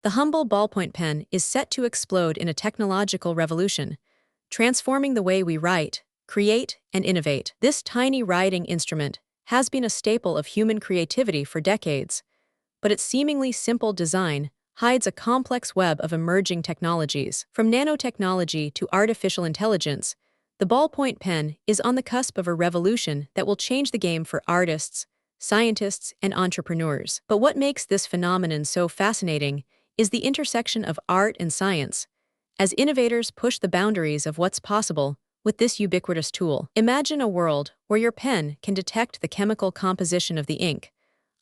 The humble ballpoint pen is set to explode in a technological revolution, transforming the way we write, create, and innovate. This tiny writing instrument has been a staple of human creativity for decades, but its seemingly simple design hides a complex web of emerging technologies. From nanotechnology to artificial intelligence, the ballpoint pen is on the cusp of a revolution that will change the game for artists, scientists, and entrepreneurs. But what makes this phenomenon so fascinating is the intersection of art and science, as innovators push the boundaries of what's possible with this ubiquitous tool. Imagine a world where your pen can detect the chemical composition of the ink,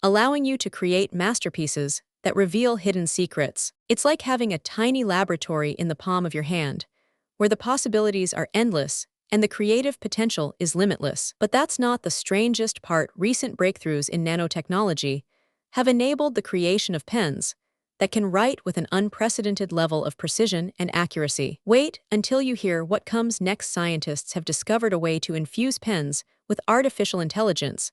allowing you to create masterpieces that reveal hidden secrets. It's like having a tiny laboratory in the palm of your hand, where the possibilities are endless and the creative potential is limitless. But that's not the strangest part. Recent breakthroughs in nanotechnology have enabled the creation of pens that can write with an unprecedented level of precision and accuracy. Wait until you hear what comes next. Scientists have discovered a way to infuse pens with artificial intelligence,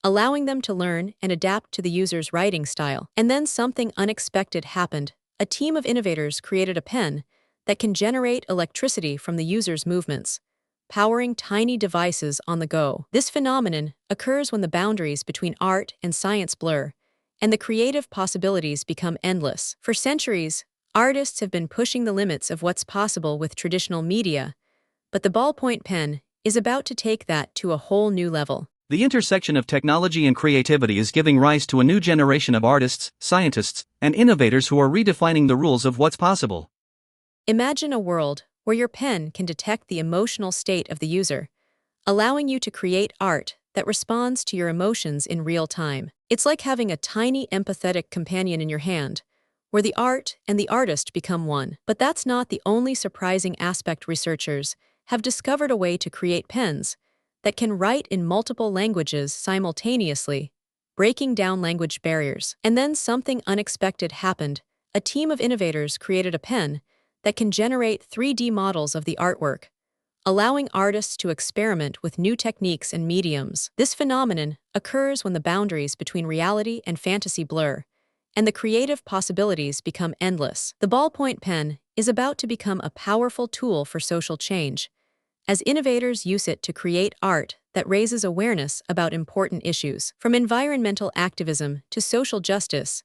allowing them to learn and adapt to the user's writing style. And then something unexpected happened. A team of innovators created a pen that can generate electricity from the user's movements, powering tiny devices on the go. This phenomenon occurs when the boundaries between art and science blur, and the creative possibilities become endless. For centuries, artists have been pushing the limits of what's possible with traditional media, but the ballpoint pen is about to take that to a whole new level. The intersection of technology and creativity is giving rise to a new generation of artists, scientists, and innovators who are redefining the rules of what's possible. Imagine a world where your pen can detect the emotional state of the user, allowing you to create art that responds to your emotions in real time. It's like having a tiny empathetic companion in your hand, where the art and the artist become one. But that's not the only surprising aspect. Researchers have discovered a way to create pens that can write in multiple languages simultaneously, breaking down language barriers. And then something unexpected happened. A team of innovators created a pen that can generate 3D models of the artwork, allowing artists to experiment with new techniques and mediums. This phenomenon occurs when the boundaries between reality and fantasy blur, and the creative possibilities become endless. The ballpoint pen is about to become a powerful tool for social change, as innovators use it to create art that raises awareness about important issues. From environmental activism to social justice,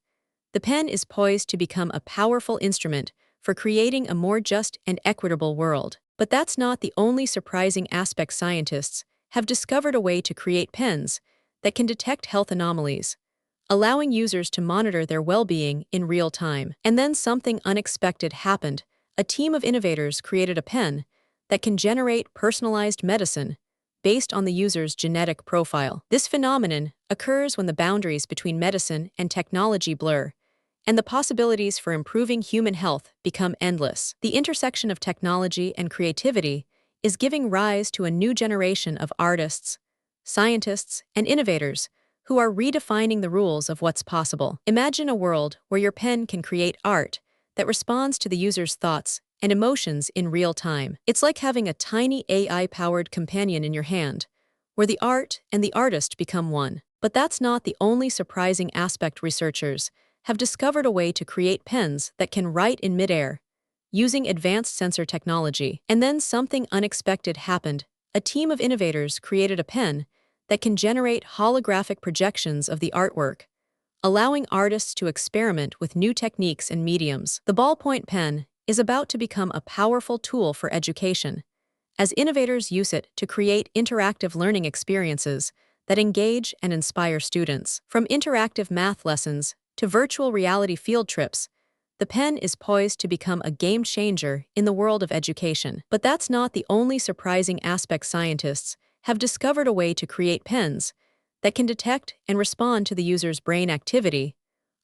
the pen is poised to become a powerful instrument for creating a more just and equitable world. But that's not the only surprising aspect. Scientists have discovered a way to create pens that can detect health anomalies, allowing users to monitor their well-being in real time. And then something unexpected happened. A team of innovators created a pen that can generate personalized medicine based on the user's genetic profile. This phenomenon occurs when the boundaries between medicine and technology blur, and the possibilities for improving human health become endless. The intersection of technology and creativity is giving rise to a new generation of artists, scientists, and innovators who are redefining the rules of what's possible. Imagine a world where your pen can create art that responds to the user's thoughts and emotions in real time. It's like having a tiny AI-powered companion in your hand, where the art and the artist become one. But that's not the only surprising aspect. Researchers have discovered a way to create pens that can write in midair, using advanced sensor technology. And then something unexpected happened. A team of innovators created a pen that can generate holographic projections of the artwork, allowing artists to experiment with new techniques and mediums. The ballpoint pen is about to become a powerful tool for education, as innovators use it to create interactive learning experiences that engage and inspire students. From interactive math lessons to virtual reality field trips, the pen is poised to become a game changer in the world of education. But that's not the only surprising aspect. Scientists have discovered a way to create pens that can detect and respond to the user's brain activity,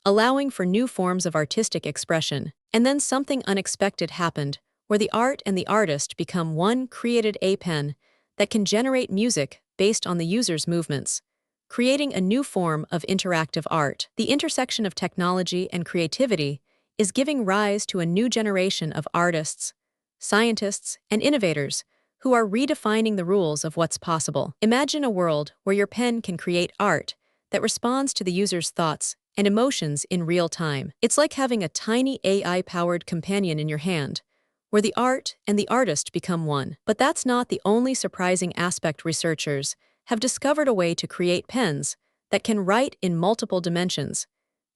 allowing for new forms of artistic expression. And then something unexpected happened, where the art and the artist become one. Created a pen that can generate music based on the user's movements, creating a new form of interactive art. The intersection of technology and creativity is giving rise to a new generation of artists, scientists, and innovators who are redefining the rules of what's possible. Imagine a world where your pen can create art that responds to the user's thoughts and emotions in real time. It's like having a tiny AI-powered companion in your hand, where the art and the artist become one. But that's not the only surprising aspect. Researchers have discovered a way to create pens that can write in multiple dimensions,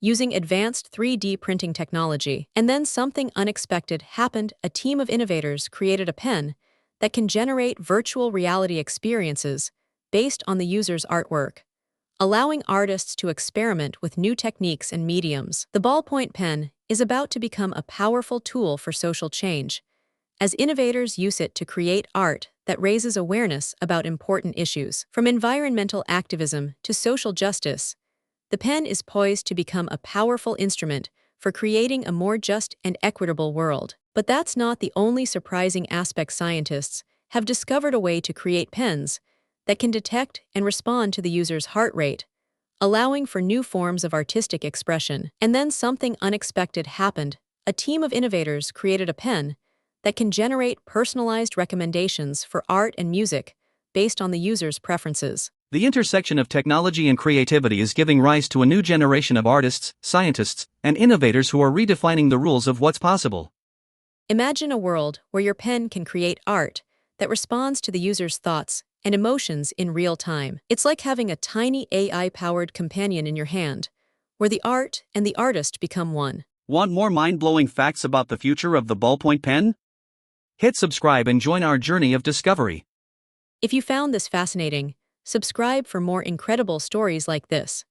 using advanced 3D printing technology. And then something unexpected happened. A team of innovators created a pen that can generate virtual reality experiences based on the user's artwork, allowing artists to experiment with new techniques and mediums. The Ballpoint pen is about to become a powerful tool for social change, as innovators use it to create art that raises awareness about important issues. From environmental activism to social justice, the pen is poised to become a powerful instrument for creating a more just and equitable world. But that's not the only surprising aspect. Scientists have discovered a way to create pens that can detect and respond to the user's heart rate, allowing for new forms of artistic expression. And then something unexpected happened. A team of innovators created a pen that can generate personalized recommendations for art and music based on the user's preferences. The intersection of technology and creativity is giving rise to a new generation of artists, scientists, and innovators who are redefining the rules of what's possible. Imagine a world where your pen can create art that responds to the user's thoughts and emotions in real time. It's like having a tiny AI-powered companion in your hand, where the art and the artist become one. Want more mind-blowing facts about the future of the Ballpoint pen? Hit subscribe and join our journey of discovery. If you found this fascinating, subscribe for more incredible stories like this.